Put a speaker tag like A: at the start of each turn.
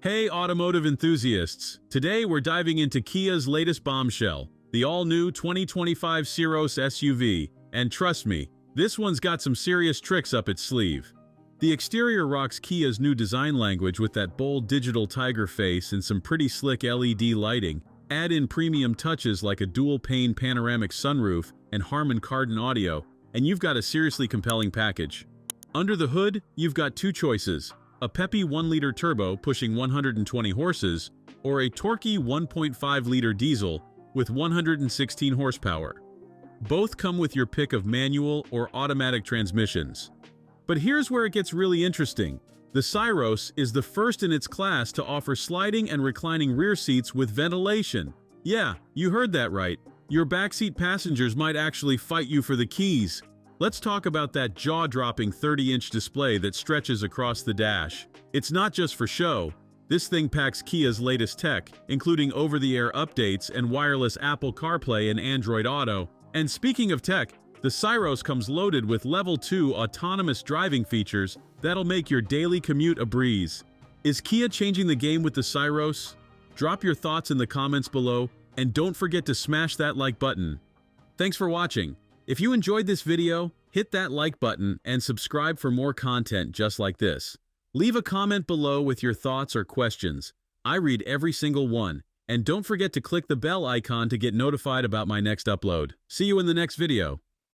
A: Hey automotive enthusiasts! Today we're diving into Kia's latest bombshell, the all-new 2025 Syros SUV, and trust me, this one's got some serious tricks up its sleeve. The exterior rocks Kia's new design language with that bold digital tiger face and some pretty slick LED lighting. Add in premium touches like a dual-pane panoramic sunroof and Harman Kardon audio, and you've got a seriously compelling package. Under the hood, you've got two choices: a peppy 1-liter turbo pushing 120 horses, or a torquey 1.5-liter diesel with 116 horsepower. Both come with your pick of manual or automatic transmissions. But here's where it gets really interesting. The Syros is the first in its class to offer sliding and reclining rear seats with ventilation. Yeah, you heard that right. Your backseat passengers might actually fight you for the keys. Let's talk about that jaw-dropping 30-inch display that stretches across the dash. It's not just for show. This thing packs Kia's latest tech, including over-the-air updates and wireless Apple CarPlay and Android Auto. And speaking of tech, the Syros comes loaded with Level 2 autonomous driving features that'll make your daily commute a breeze. Is Kia changing the game with the Syros? Drop your thoughts in the comments below, and don't forget to smash that like button. Thanks for watching. If you enjoyed this video, hit that like button and subscribe for more content just like this. Leave a comment below with your thoughts or questions. I read every single one. And don't forget to click the bell icon to get notified about my next upload. See you in the next video.